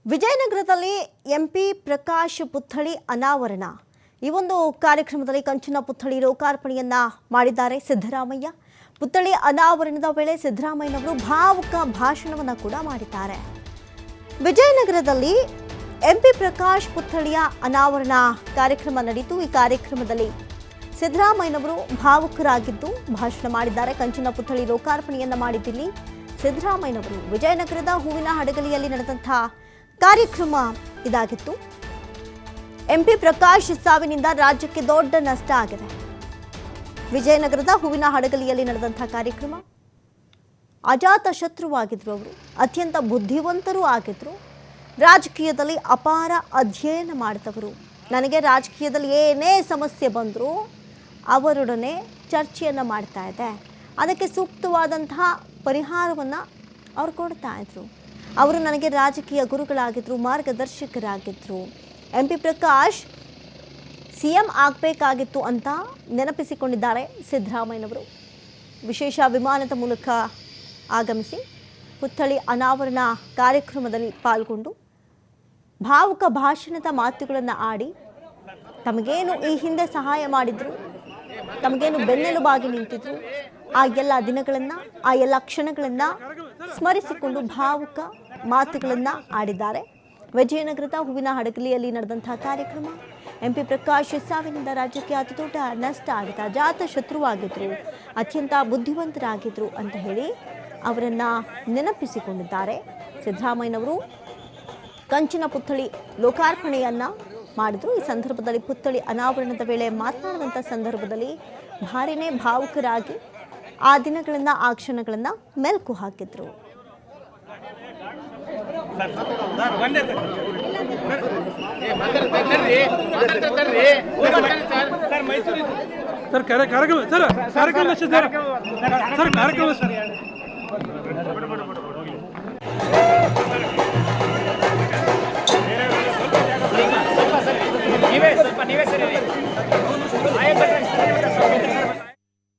ವಿಜಯನಗರದಲ್ಲಿ MP Prakash ಪುತ್ಥಳಿ ಅನಾವರಣ. ಈ ಒಂದು ಕಾರ್ಯಕ್ರಮದಲ್ಲಿ ಕಂಚಿನ ಪುತ್ಥಳಿ ಲೋಕಾರ್ಪಣೆಯನ್ನ ಮಾಡಿದ್ದಾರೆ ಸಿದ್ದರಾಮಯ್ಯ. ಪುತ್ಥಳಿ ಅನಾವರಣದ ವೇಳೆ ಸಿದ್ದರಾಮಯ್ಯನವರು ಭಾವುಕ ಭಾಷಣವನ್ನು ಕೂಡ ಮಾಡಿದ್ದಾರೆ. ವಿಜಯನಗರದಲ್ಲಿ ಎಂಪಿ ಪ್ರಕಾಶ್ ಪುತ್ಥಳಿಯ ಅನಾವರಣ ಕಾರ್ಯಕ್ರಮ ನಡೆಯಿತು. ಈ ಕಾರ್ಯಕ್ರಮದಲ್ಲಿ ಸಿದ್ದರಾಮಯ್ಯನವರು ಭಾವುಕರಾಗಿದ್ದು ಭಾಷಣ ಮಾಡಿದ್ದಾರೆ. ಕಂಚಿನ ಪುತ್ಥಳಿ ಲೋಕಾರ್ಪಣೆಯನ್ನ ಮಾಡಿದ್ದಿಲ್ಲಿ ಸಿದ್ದರಾಮಯ್ಯನವರು. ವಿಜಯನಗರದ ಹೂವಿನ ಹಡಗಲಿಯಲ್ಲಿ ನಡೆದಂತಹ ಕಾರ್ಯಕ್ರಮ ಇದಾಗಿತ್ತು. ಎಂಪಿ ಪ್ರಕಾಶ್ ಸಾವಿನಿಂದ ರಾಜ್ಯಕ್ಕೆ ದೊಡ್ಡ ನಷ್ಟ ಆಗಿದೆ. ವಿಜಯನಗರದ ಹೂವಿನ ಹಡಗಲಿಯಲ್ಲಿ ನಡೆದಂತಹ ಕಾರ್ಯಕ್ರಮ. ಅಜಾತ ಶತ್ರುವಾಗಿದ್ರು ಅವರು, ಅತ್ಯಂತ ಬುದ್ಧಿವಂತರೂ ಆಗಿದ್ರು, ರಾಜಕೀಯದಲ್ಲಿ ಅಪಾರ ಅಧ್ಯಯನ ಮಾಡಿದವರು. ನನಗೆ ರಾಜಕೀಯದಲ್ಲಿ ಏನೇ ಸಮಸ್ಯೆ ಬಂದರೂ ಅವರೊಡನೆ ಚರ್ಚೆಯನ್ನು ಮಾಡ್ತಾ ಇದ್ದೆ, ಅದಕ್ಕೆ ಸೂಕ್ತವಾದಂತಹ ಪರಿಹಾರವನ್ನು ಅವ್ರು ಕೊಡ್ತಾ ಇದ್ರು. ಅವರು ನನಗೆ ರಾಜಕೀಯ ಗುರುಗಳಾಗಿದ್ದರು, ಮಾರ್ಗದರ್ಶಕರಾಗಿದ್ದರು. ಎಂಪಿ ಪ್ರಕಾಶ್ CM ಆಗಬೇಕಾಗಿತ್ತು ಅಂತ ನೆನಪಿಸಿಕೊಂಡಿದ್ದಾರೆ ಸಿದ್ದರಾಮಯ್ಯನವರು. ವಿಶೇಷ ವಿಮಾನದ ಮೂಲಕ ಆಗಮಿಸಿ ಪುತ್ಥಳಿ ಅನಾವರಣ ಕಾರ್ಯಕ್ರಮದಲ್ಲಿ ಪಾಲ್ಗೊಂಡು ಭಾವುಕ ಭಾಷಣದ ಮಾತುಗಳನ್ನು ಆಡಿ ತಮಗೇನು ಈ ಹಿಂದೆ ಸಹಾಯ ಮಾಡಿದ್ರು, ತಮಗೇನು ಬೆನ್ನೆಲುಬಾಗಿ ನಿಂತಿದ್ರು, ಆ ಎಲ್ಲ ದಿನಗಳನ್ನು, ಆ ಎಲ್ಲ ಕ್ಷಣಗಳನ್ನು ಸ್ಮರಿಸಿಕೊಂಡು ಭಾವುಕ ಮಾತುಗಳನ್ನು ಆಡಿದ್ದಾರೆ. ವಿಜಯನಗರದ ಹೂವಿನ ಹಡಗಲಿಯಲ್ಲಿ ನಡೆದಂತಹ ಕಾರ್ಯಕ್ರಮ. ಎಂಪಿ ಪ್ರಕಾಶ್ ಸಾವಿನಿಂದ ರಾಜ್ಯಕ್ಕೆ ಅತಿ ದೊಡ್ಡ ನಷ್ಟ ಆಗಿದೆ. ಅಜಾತ ಶತ್ರುವಾಗಿದ್ದರು, ಅತ್ಯಂತ ಬುದ್ಧಿವಂತರಾಗಿದ್ದರು ಅಂತ ಹೇಳಿ ಅವರನ್ನು ನೆನಪಿಸಿಕೊಂಡಿದ್ದಾರೆ ಸಿದ್ದರಾಮಯ್ಯನವರು. ಕಂಚಿನ ಪುತ್ಥಳಿ ಲೋಕಾರ್ಪಣೆಯನ್ನು ಮಾಡಿದ್ರು. ಈ ಸಂದರ್ಭದಲ್ಲಿ ಪುತ್ಥಳಿ ಅನಾವರಣದ ವೇಳೆ ಮಾತನಾಡುವಂಥ ಸಂದರ್ಭದಲ್ಲಿ ಭಾರಿನೇ ಭಾವುಕರಾಗಿ ಆ ದಿನಗಳನ್ನು, ಆ ಕ್ಷಣಗಳನ್ನು ಮೆಲುಕು ಹಾಕಿದ್ರು. ಸರ್ ಕಾರ್ಯಕ್ರಮ ಸರ್ ಕಾರ್ಯಕ್ರಮ ಸರ್ ಕಾರ್ಯಕ್ರಮ